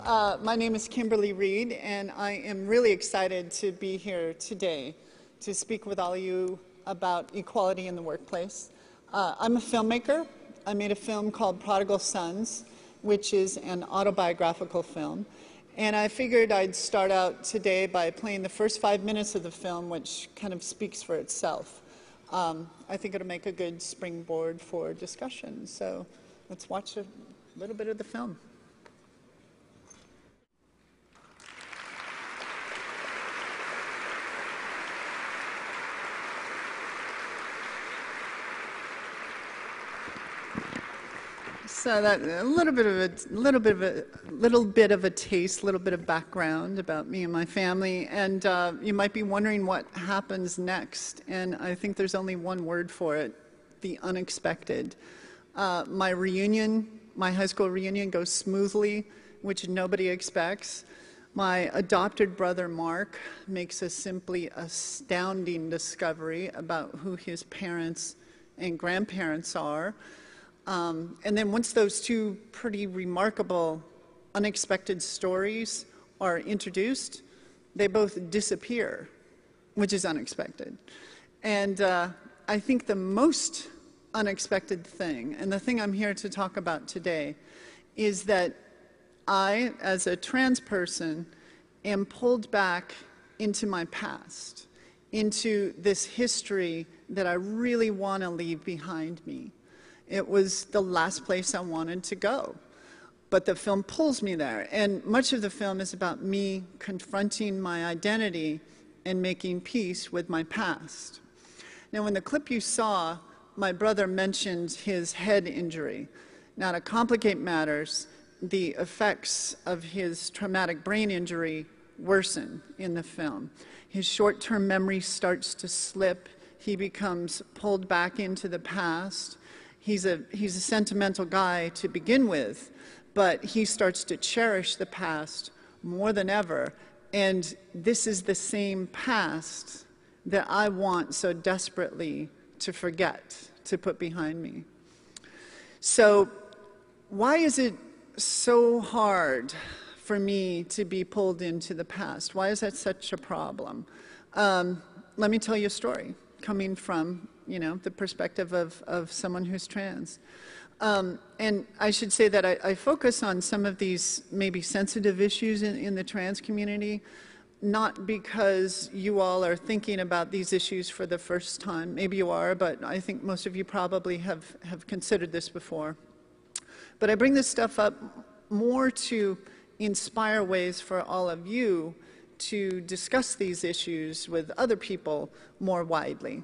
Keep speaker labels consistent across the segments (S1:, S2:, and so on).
S1: My name is Kimberly Reed, and I am really excited to be here today to speak with all of you about equality in the workplace. I'm a filmmaker. I made a film called Prodigal Sons, which is an autobiographical film. And I figured I'd start out today by playing the first 5 minutes of the film, which kind of speaks for itself. I think it'll make a good springboard for discussion. So let's watch a little bit of the film. So that a little bit of a taste, a little bit of background about me and my family, and you might be wondering what happens next. And I think there's only one word for it: the unexpected. My high school reunion, goes smoothly, which nobody expects. My adopted brother Mark makes a simply astounding discovery about who his parents and grandparents are. And then once those two pretty remarkable, unexpected stories are introduced, they both disappear, which is unexpected. And I think the most unexpected thing, and the thing I'm here to talk about today, is that I, as a trans person, am pulled back into my past, into this history that I really want to leave behind me. It was the last place I wanted to go. But the film pulls me there. And much of the film is about me confronting my identity and making peace with my past. Now, in the clip you saw, my brother mentioned his head injury. Now, to complicate matters, the effects of his traumatic brain injury worsen in the film. His short-term memory starts to slip. He becomes pulled back into the past. He's a sentimental guy to begin with, but he starts to cherish the past more than ever. And this is the same past that I want so desperately to forget, to put behind me. So why is it so hard for me to be pulled into the past? Why is that such a problem? Let me tell you a story coming from the perspective of someone who's trans. And I should say that I focus on some of these maybe sensitive issues in the trans community, not because you all are thinking about these issues for the first time. Maybe you are, but I think most of you probably have considered this before. But I bring this stuff up more to inspire ways for all of you to discuss these issues with other people more widely.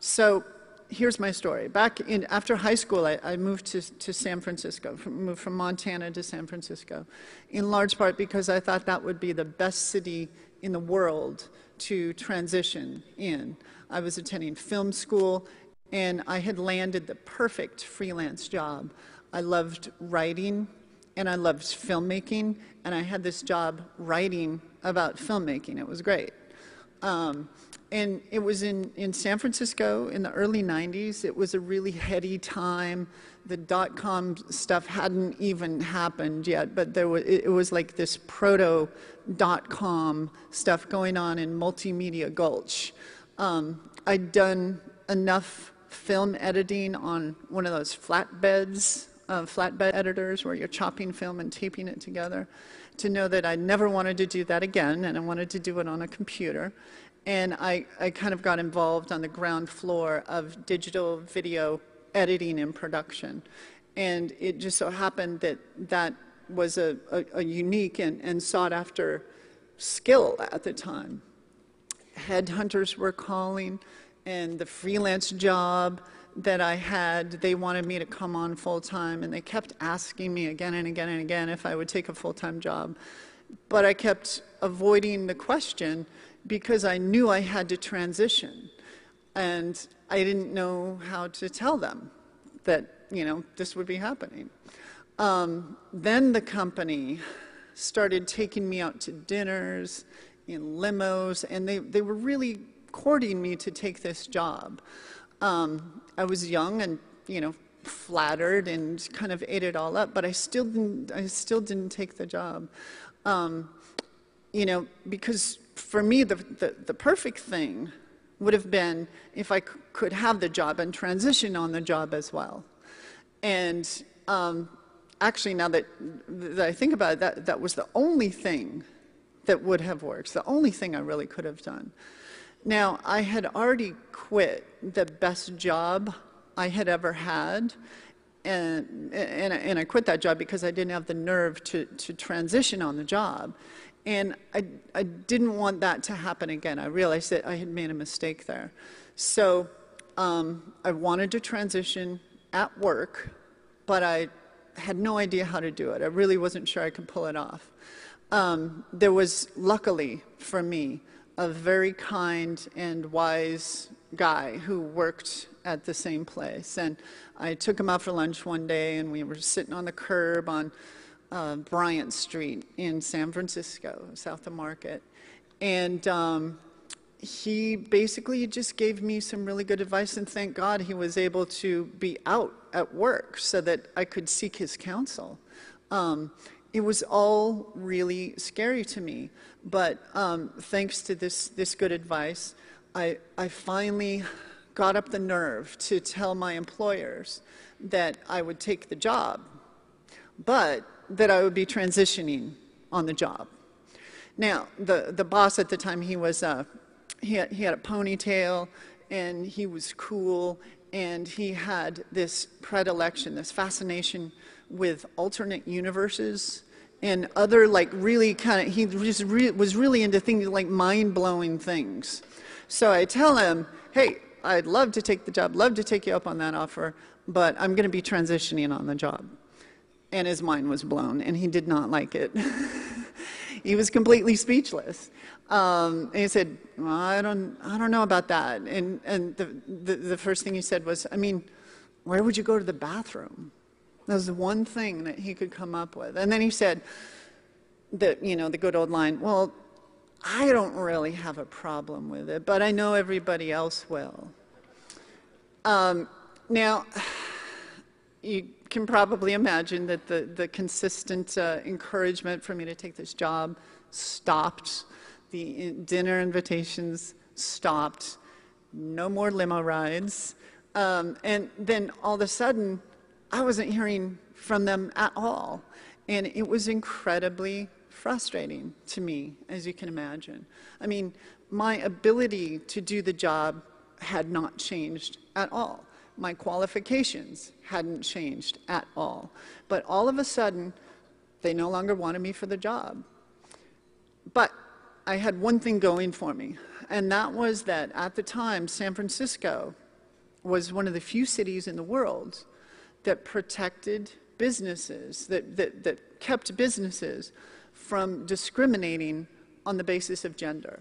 S1: So here's my story. After high school, I moved to San Francisco, moved from Montana to San Francisco, in large part because I thought that would be the best city in the world to transition in. I was attending film school, and I had landed the perfect freelance job. I loved writing, and I loved filmmaking, and I had this job writing about filmmaking. It was great. And it was in San Francisco in the early 90s. It was a really heady time. The dot-com stuff hadn't even happened yet, but it was like this proto-dot-com stuff going on in Multimedia Gulch. I'd done enough film editing on one of those flatbed editors where you're chopping film and taping it together to know that I never wanted to do that again, and I wanted to do it on a computer. And I kind of got involved on the ground floor of digital video editing and production. And it just so happened that that was a unique and sought-after skill at the time. Headhunters were calling, and the freelance job that I had, they wanted me to come on full-time, and they kept asking me again and again and again if I would take a full-time job. But I kept avoiding the question because I knew I had to transition, and I didn't know how to tell them that, this would be happening. Then the company started taking me out to dinners, in limos, and they were really courting me to take this job. I was young and, flattered and kind of ate it all up, but I still didn't take the job. You know, because for me, the perfect thing would have been if I could have the job and transition on the job as well. And actually, now that I think about it, that was the only thing that would have worked, the only thing I really could have done. Now, I had already quit the best job I had ever had, and I quit that job because I didn't have the nerve to transition on the job. And I didn't want that to happen again. I realized that I had made a mistake there. So I wanted to transition at work, but I had no idea how to do it. I really wasn't sure I could pull it off. There was, luckily for me, a very kind and wise guy who worked at the same place. And I took him out for lunch one day, and we were sitting on the curb on Bryant Street in San Francisco, south of Market. And he basically just gave me some really good advice, and thank God he was able to be out at work so that I could seek his counsel. It was all really scary to me, but thanks to this good advice, I finally got up the nerve to tell my employers that I would take the job, but that I would be transitioning on the job. Now, the boss at the time, he had a ponytail, and he was cool, and he had this predilection, this fascination with alternate universes and other, like, really kind of, he just was really into things like mind-blowing things. So I tell him, hey, I'd love to take the job, love to take you up on that offer, but I'm going to be transitioning on the job. And his mind was blown, and he did not like it. He was completely speechless. And he said, well, I don't know about that. And the first thing he said was, I mean, where would you go to the bathroom? That was the one thing that he could come up with. And then he said, the good old line, well, I don't really have a problem with it, but I know everybody else will. Now, you can probably imagine that the consistent encouragement for me to take this job stopped. The dinner invitations stopped. No more limo rides. And then all of a sudden, I wasn't hearing from them at all. And it was incredibly frustrating to me, as you can imagine. I mean, my ability to do the job had not changed at all. My qualifications hadn't changed at all. But all of a sudden, they no longer wanted me for the job. But I had one thing going for me, and that was that at the time, San Francisco was one of the few cities in the world that protected businesses, that kept businesses from discriminating on the basis of gender.